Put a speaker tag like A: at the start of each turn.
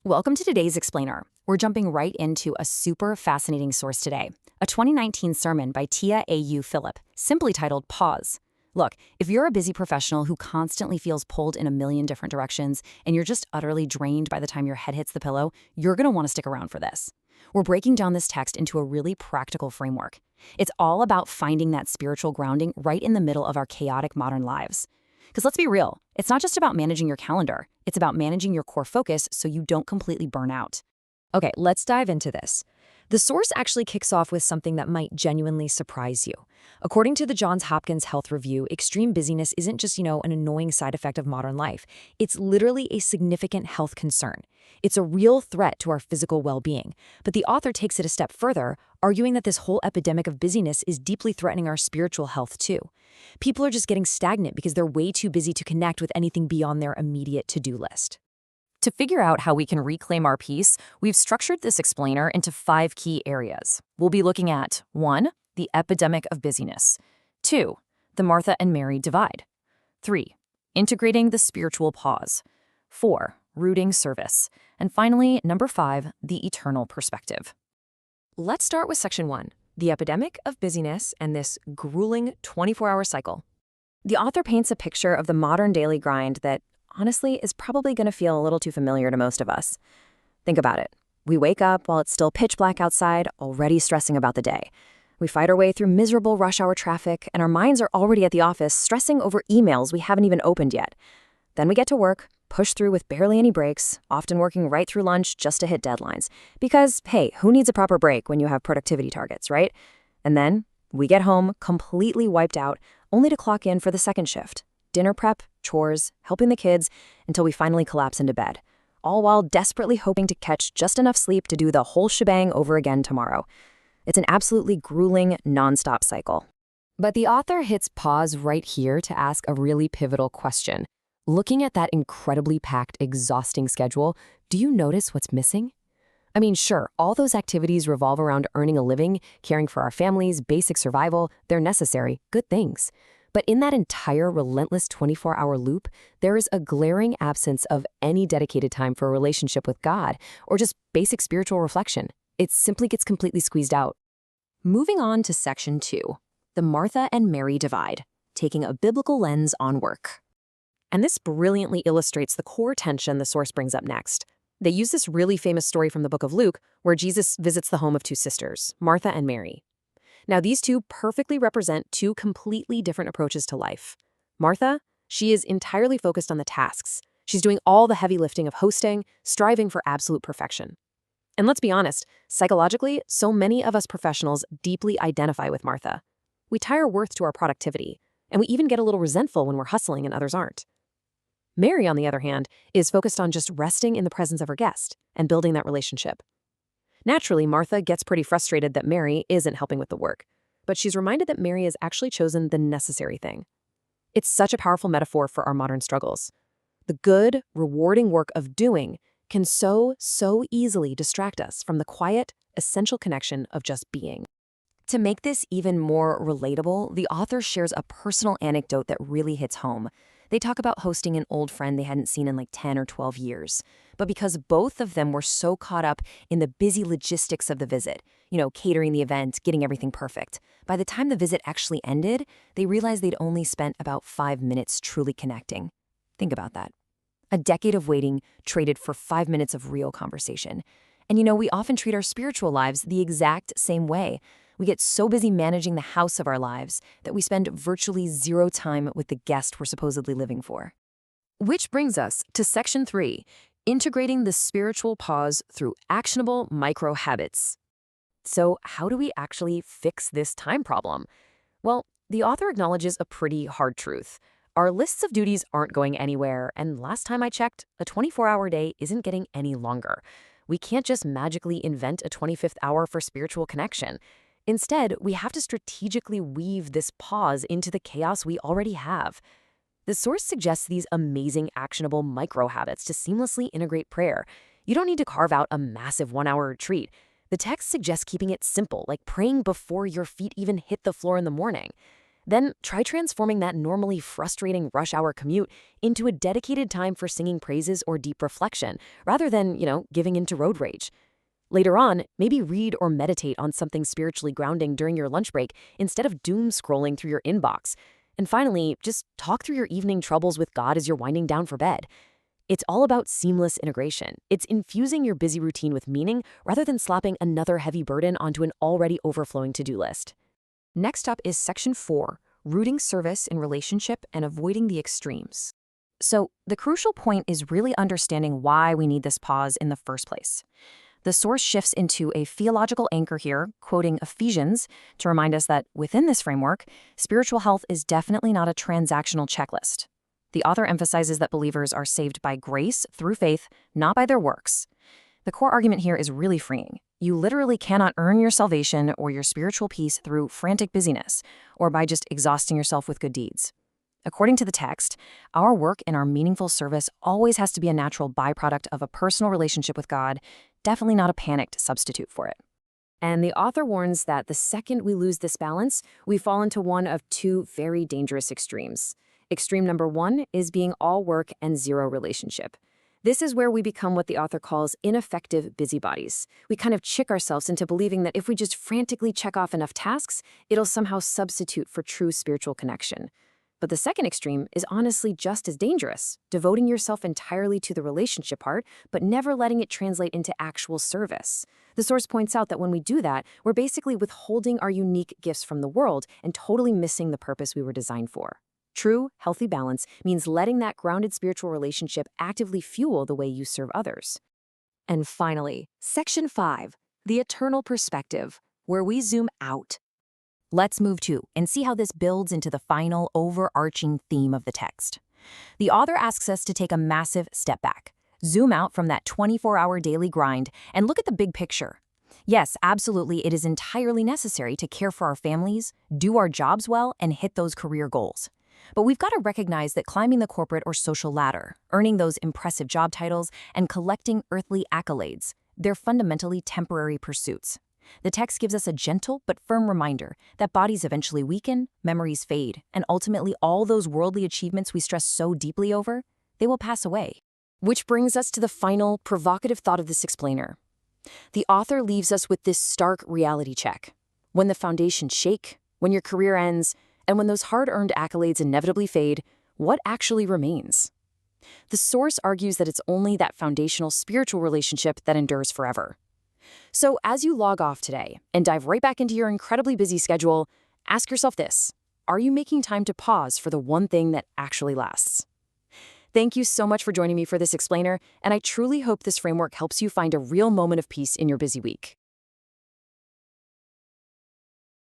A: Welcome to today's Explainer. We're jumping right into a super fascinating source today, a 2019 sermon by Tia A.U. Phillip, simply titled Pause. Look, if you're a busy professional who constantly feels pulled in a million different directions and you're just utterly drained by the time your head hits the pillow, you're going to want to stick around for this. We're breaking down this text into a really practical framework. It's all about finding that spiritual grounding right in the middle of our chaotic modern lives. Because let's be real, it's not just about managing your calendar. It's about managing your core focus so you don't completely burn out.
B: Okay, let's dive into this. The source actually kicks off with something that might genuinely surprise you. According to the Johns Hopkins Health Review, extreme busyness isn't just, an annoying side effect of modern life. It's literally a significant health concern. It's a real threat to our physical well-being. But the author takes it a step further, arguing that this whole epidemic of busyness is deeply threatening our spiritual health too. People are just getting stagnant because they're way too busy to connect with anything beyond their immediate to-do list.
A: To figure out how we can reclaim our peace, we've structured this explainer into 5 key areas. We'll be looking at 1. The epidemic of busyness. 2. The Martha and Mary divide. 3. Integrating the spiritual pause. 4. Rooting service. And finally, number 5, the eternal perspective.
B: Let's start with section 1, the epidemic of busyness and this grueling 24-hour cycle. The author paints a picture of the modern daily grind that, honestly, is probably going to feel a little too familiar to most of us. Think about it. We wake up while it's still pitch black outside, already stressing about the day. We fight our way through miserable rush hour traffic, and our minds are already at the office, stressing over emails we haven't even opened yet. Then we get to work, push through with barely any breaks, often working right through lunch just to hit deadlines. Because, hey, who needs a proper break when you have productivity targets, right? And then we get home completely wiped out, only to clock in for the second shift. Dinner prep, chores, helping the kids, until we finally collapse into bed, all while desperately hoping to catch just enough sleep to do the whole shebang over again tomorrow. It's an absolutely grueling, nonstop cycle. But the author hits pause right here to ask a really pivotal question. Looking at that incredibly packed, exhausting schedule, do you notice what's missing? I mean, sure, all those activities revolve around earning a living, caring for our families, basic survival. They're necessary, good things. But in that entire relentless 24-hour loop, there is a glaring absence of any dedicated time for a relationship with God or just basic spiritual reflection. It simply gets completely squeezed out. Moving on to section 2, the Martha and Mary divide, taking a biblical lens on work. And this brilliantly illustrates the core tension the source brings up next. They use this really famous story from the book of Luke, where Jesus visits the home of 2 sisters, Martha and Mary. Now, these two perfectly represent 2 completely different approaches to life. Martha, she is entirely focused on the tasks. She's doing all the heavy lifting of hosting, striving for absolute perfection. And let's be honest, psychologically, so many of us professionals deeply identify with Martha. We tie our worth to our productivity, and we even get a little resentful when we're hustling and others aren't. Mary, on the other hand, is focused on just resting in the presence of her guest and building that relationship. Naturally, Martha gets pretty frustrated that Mary isn't helping with the work, but she's reminded that Mary has actually chosen the necessary thing. It's such a powerful metaphor for our modern struggles. The good, rewarding work of doing can so easily distract us from the quiet, essential connection of just being. To make this even more relatable, the author shares a personal anecdote that really hits home. They talk about hosting an old friend they hadn't seen in like 10 or 12 years. But because both of them were so caught up in the busy logistics of the visit, catering the event, getting everything perfect, by the time the visit actually ended, they realized they'd only spent about 5 minutes truly connecting. Think about that. A decade of waiting traded for 5 minutes of real conversation. And we often treat our spiritual lives the exact same way. We get so busy managing the house of our lives that we spend virtually 0 time with the guest we're supposedly living for. Which brings us to section 3, integrating the spiritual pause through actionable micro habits. So how do we actually fix this time problem? Well, the author acknowledges a pretty hard truth. Our lists of duties aren't going anywhere, and last time I checked, a 24-hour day isn't getting any longer. We can't just magically invent a 25th hour for spiritual connection. Instead, we have to strategically weave this pause into the chaos we already have. The source suggests these amazing, actionable micro-habits to seamlessly integrate prayer. You don't need to carve out a massive 1-hour retreat. The text suggests keeping it simple, like praying before your feet even hit the floor in the morning. Then try transforming that normally frustrating rush hour commute into a dedicated time for singing praises or deep reflection, rather than, giving into road rage. Later on, maybe read or meditate on something spiritually grounding during your lunch break instead of doom scrolling through your inbox. And finally, just talk through your evening troubles with God as you're winding down for bed. It's all about seamless integration. It's infusing your busy routine with meaning rather than slapping another heavy burden onto an already overflowing to-do list. Next up is Section 4, rooting service in relationship and avoiding the extremes. So, the crucial point is really understanding why we need this pause in the first place. The source shifts into a theological anchor here, quoting Ephesians, to remind us that within this framework, spiritual health is definitely not a transactional checklist. The author emphasizes that believers are saved by grace through faith, not by their works. The core argument here is really freeing. You literally cannot earn your salvation or your spiritual peace through frantic busyness, or by just exhausting yourself with good deeds. According to the text, our work and our meaningful service always has to be a natural byproduct of a personal relationship with God, definitely not a panicked substitute for it. And the author warns that the second we lose this balance, we fall into one of two very dangerous extremes. Extreme number one is being all work and zero relationship. This is where we become what the author calls ineffective busybodies. We kind of trick ourselves into believing that if we just frantically check off enough tasks, it'll somehow substitute for true spiritual connection. But the second extreme is honestly just as dangerous, devoting yourself entirely to the relationship part, but never letting it translate into actual service. The source points out that when we do that, we're basically withholding our unique gifts from the world and totally missing the purpose we were designed for. True, healthy balance means letting that grounded spiritual relationship actively fuel the way you serve others. And finally, Section 5, the eternal perspective, where we zoom out.
A: Let's move to and see how this builds into the final overarching theme of the text. The author asks us to take a massive step back, zoom out from that 24-hour daily grind, and look at the big picture. Yes, absolutely, it is entirely necessary to care for our families, do our jobs well, and hit those career goals. But we've got to recognize that climbing the corporate or social ladder, earning those impressive job titles, and collecting earthly accolades, they're fundamentally temporary pursuits. The text gives us a gentle but firm reminder that bodies eventually weaken, memories fade, and ultimately all those worldly achievements we stress so deeply over, they will pass away. Which brings us to the final, provocative thought of this explainer. The author leaves us with this stark reality check. When the foundations shake, when your career ends, and when those hard-earned accolades inevitably fade, what actually remains? The source argues that it's only that foundational spiritual relationship that endures forever. So as you log off today and dive right back into your incredibly busy schedule, ask yourself this: are you making time to pause for the one thing that actually lasts? Thank you so much for joining me for this explainer, and I truly hope this framework helps you find a real moment of peace in your busy week.